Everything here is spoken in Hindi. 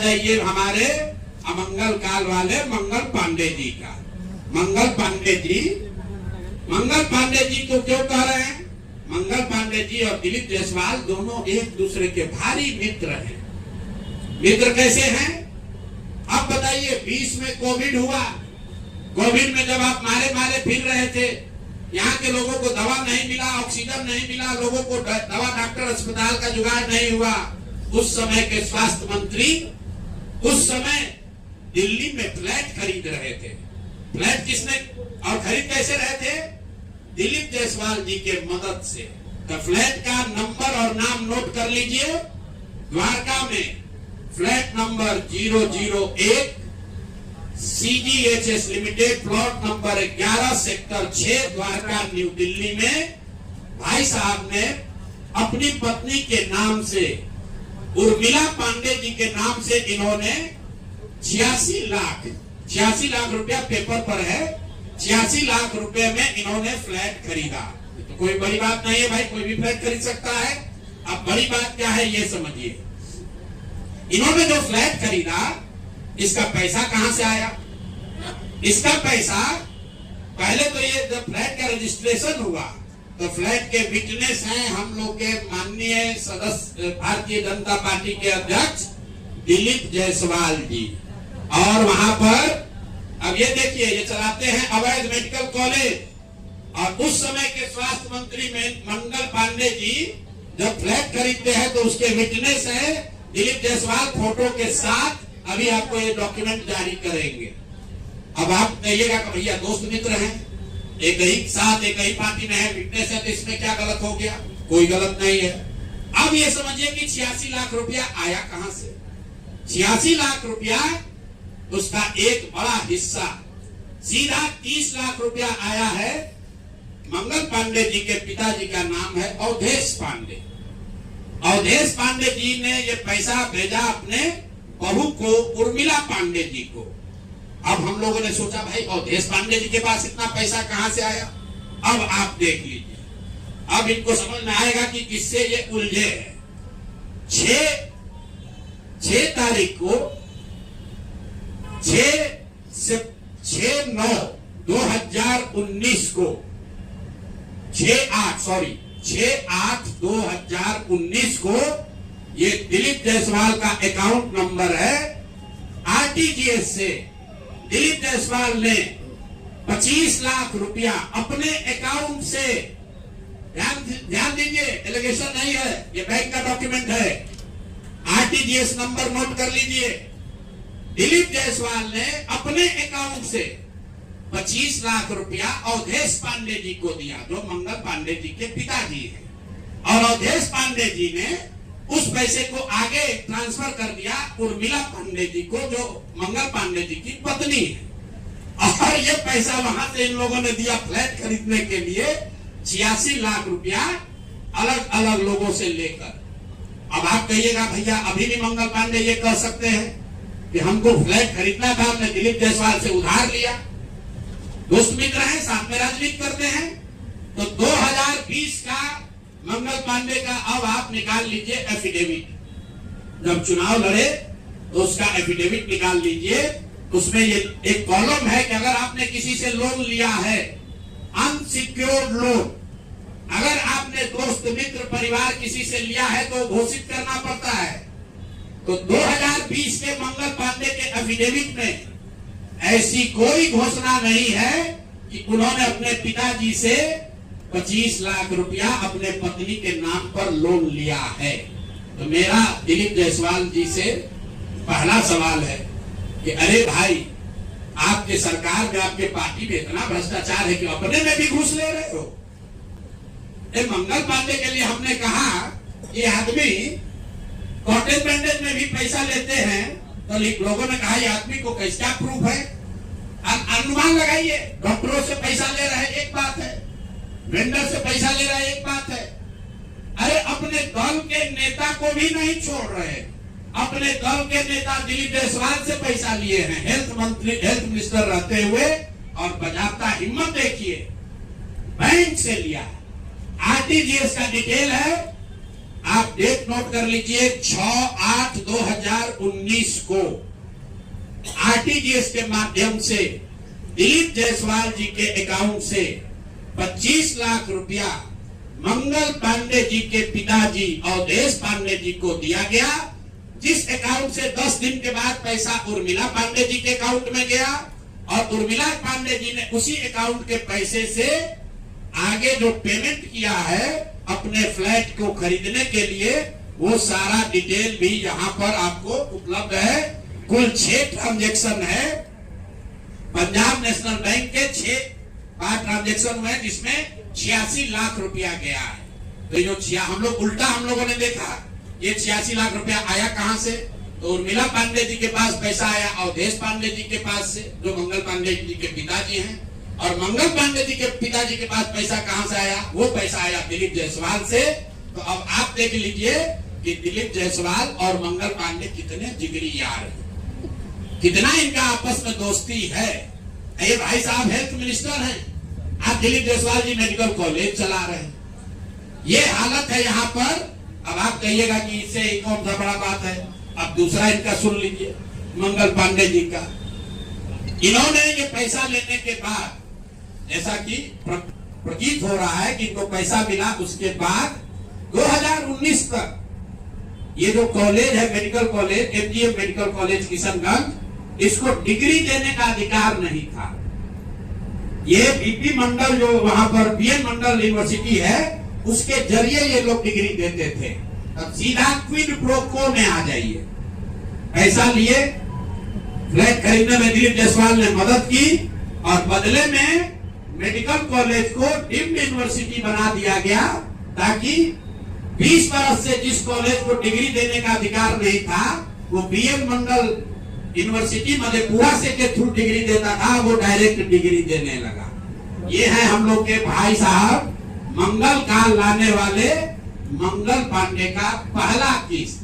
आज ये हमारे अमंगल काल वाले मंगल पांडे जी का। मंगल पांडे जी को क्यों कह रहे हैं? मंगल पांडे जी और दिलीप जायसवाल दोनों एक दूसरे के भारी मित्र हैं। मित्र कैसे हैं? अब बताइए, 20 में कोविड हुआ। कोविड में जब आप मारे फिर रहे थे, यहाँ के लोगों को दवा नहीं मिला, ऑक्सीजन नहीं मिला, लोगों को दवा डॉक्टर अस्पताल का जुगाड़ नहीं हुआ। उस समय के स्वास्थ्य मंत्री उस समय दिल्ली में फ्लैट खरीद रहे थे। फ्लैट किसने और खरीद कैसे रहे थे? दिलीप जायसवाल जी के मदद से। तो फ्लैट का नंबर और नाम नोट कर लीजिए। द्वारका में flat number 001 CGHS limited, plot number 11 sector 6 Dwarka new Delhi में भाई साहब ने अपनी पत्नी के नाम से, उर्मिला पांडे जी के नाम से, इन्होंने 86 लाख रुपया पेपर पर है, 86 लाख रुपए में इन्होंने फ्लैट खरीदा। तो कोई बड़ी बात नहीं है भाई, कोई भी फ्लैट खरीद सकता है। अब बड़ी बात क्या है ये समझिए। इन्होंने जो फ्लैट खरीदा, इसका पैसा कहां से आया? इसका पैसा पहले तो ये जब फ्लैट का रजिस्ट्रेशन हुआ तो फ्लैट के विटनेस हैं हम लोग के माननीय सदस्य भारतीय जनता पार्टी के अध्यक्ष दिलीप जायसवाल जी। और वहां पर अब ये देखिए, ये चलाते हैं अवैध मेडिकल कॉलेज। और उस समय के स्वास्थ्य मंत्री में मंगल पांडे जी जब फ्लैट खरीदते हैं तो उसके विटनेस है दिलीप जायसवाल फोटो के साथ। अभी आपको ये डॉक्यूमेंट जारी करेंगे। अब आप कहिएगा कि भैया दोस्त मित्र हैं, एक ही साथ एक ही पार्टी में है, विटनेस है, तो इसमें क्या गलत हो गया? कोई गलत नहीं है। अब ये समझिए कि 86 लाख रुपया आया कहां से? 86 लाख रुपया उसका एक बड़ा हिस्सा सीधा 30 लाख रुपया आया है। मंगल पांडे जी के पिताजी का नाम है अवधेश पांडे। अवधेश पांडे जी ने ये पैसा भेजा अपने बहू को, उर्मिला पांडे जी को। अब हम लोगों ने सोचा भाई अवधेश पांडे जी के पास इतना पैसा कहां से आया? अब आप देख लीजिए, अब इनको समझ में आएगा कि किससे ये उलझे हैं। 6 तारीख को 6/9/2019 को 6/8/2019 को ये दिलीप जायसवाल का अकाउंट नंबर है। RTGS से दिलीप जायसवाल ने 25 लाख रुपया अपने अकाउंट से, ध्यान दीजिए, एलिगेशन नहीं है, ये बैंक का डॉक्यूमेंट है। RTGS नंबर नोट कर लीजिए। दिलीप जायसवाल ने अपने अकाउंट से 25 लाख रुपया अवधेश पांडे जी को दिया, जो मंगल पांडे जी के पिताजी हैं। और अवधेश पांडे जी ने उस पैसे को आगे ट्रांसफर कर दिया उर्मिला पांडे जी को, जो मंगल पांडे जी की पत्नी है। और ये पैसा वहां से इन लोगों ने दिया फ्लैट खरीदने के लिए, 86 लाख रुपया अलग अलग लोगों से लेकर। अब आप कहिएगा भैया अभी भी मंगल पांडे ये कह सकते हैं कि हमको फ्लैट खरीदना था, हमने दिलीप जायसवाल से उधार लिया। दोस्त मित्र हैं, साथ में राजनीति करते हैं। तो 2020 का मंगल पांडे का अब आप निकाल लीजिए एफिडेविट। जब चुनाव लड़े तो उसका एफिडेविट निकाल लीजिए। उसमें ये एक कॉलम है कि अगर आपने किसी से लोन लिया है, अनसिक्योर्ड लोन, अगर आपने दोस्त मित्र परिवार किसी से लिया है तो घोषित करना पड़ता है। तो 2020 के मंगल पांडे के एफिडेविट में ऐसी कोई घोषणा नहीं है कि उन्होंने अपने पिताजी से 25 लाख रुपया अपने पत्नी के नाम पर लोन लिया है। तो मेरा दिलीप जायसवाल जी से पहला सवाल है कि अरे भाई, आपके सरकार में, आपके पार्टी में इतना भ्रष्टाचार है कि अपने में भी घूस ले रहे हो। मंगल पांडे के लिए हमने कहा ये आदमी कॉटेज बैंडेज में भी पैसा लेते हैं, तो लोगों ने कहा ये आदमी को कैसा प्रूफ है? अनुमान लगाइए। डॉक्टरों से पैसा ले रहा है एक बात है, वेंडर से पैसा ले रहा है एक बात है। अरे अपने दल के नेता को भी नहीं छोड़ रहे। अपने दल के नेता दिलीप जायसवाल से पैसा लिए हैं, हेल्थ मिनिस्टर रहते हुए, और बजाता हिम्मत देखिए, बैंक से लिया। RTGS का डिटेल है, आप डेट नोट कर लीजिए, 6/8/2019 को आरटीजीएस के माध्यम से दिलीप जायसवाल जी के अकाउंट से 25 लाख रुपया मंगल पांडे जी के पिताजी अवधेश पांडे जी को दिया गया, जिस अकाउंट से 10 दिन के बाद पैसा उर्मिला पांडे जी के अकाउंट में गया और उर्मिला पांडे जी ने उसी अकाउंट के पैसे से आगे जो पेमेंट किया है अपने फ्लैट को खरीदने के लिए, वो सारा डिटेल भी यहाँ पर आपको उपलब्ध है। कुल 6 ट्रांजैक्शन है, पंजाब नेशनल बैंक के 6 ट्रांजैक्शन हुए जिसमें 86 लाख रुपया गया है। तो जो हम लोगों ने देखा ये 86 लाख रुपया आया कहां से, तो उर्मिला पांडे जी के पास पैसा आया अवधेश पांडे जी के पास से, जो मंगल पांडे जी के पिताजी हैं, और मंगल पांडे जी के पिताजी के पास पैसा कहां से आया, वो पैसा आया दिलीप जायसवाल से। तो अब आप देख लीजिए कि दिलीप जायसवाल और मंगल पांडे कितने जिगरी यार हैं, कितना इनका आपस में दोस्ती है। ये भाई साहब हेल्थ मिनिस्टर हैं, आप दिलीप जायसवाल जी मेडिकल कॉलेज चला रहे हैं, ये हालत है यहाँ पर। अब आप कहिएगा कि इससे कौन सा बड़ा बात है। अब दूसरा इनका सुन लीजिए, मंगल पांडे जी का। इन्होंने ये पैसा लेने के बाद, जैसा कि प्रतीत हो रहा है कि इनको पैसा मिला, उसके बाद 2019 तक ये जो कॉलेज है medical college, MGM medical college Kishanganj, इसको डिग्री देने का अधिकार नहीं था। ये बीपी मंडल जो वहां पर बीएन मंडल यूनिवर्सिटी है, उसके जरिए ये लोग डिग्री देते थे। अब सीधा क्विड प्रो क्वो में आ जाइए, पैसा लिए, फ्लैट खरीदने में दिलीप जायसवाल ने मदद की और बदले में मेडिकल कॉलेज को डीम्ड यूनिवर्सिटी बना दिया गया, ताकि 20 बरस से जिस कॉलेज को डिग्री देने का अधिकार नहीं था, वो बीएन मंडल यूनिवर्सिटी मधेपुरा से के थ्रू डिग्री देता था, वो डायरेक्ट डिग्री देने लगा। ये है हम लोग के भाई साहब मंगल काल लाने वाले मंगल पांडे का पहला किस्त।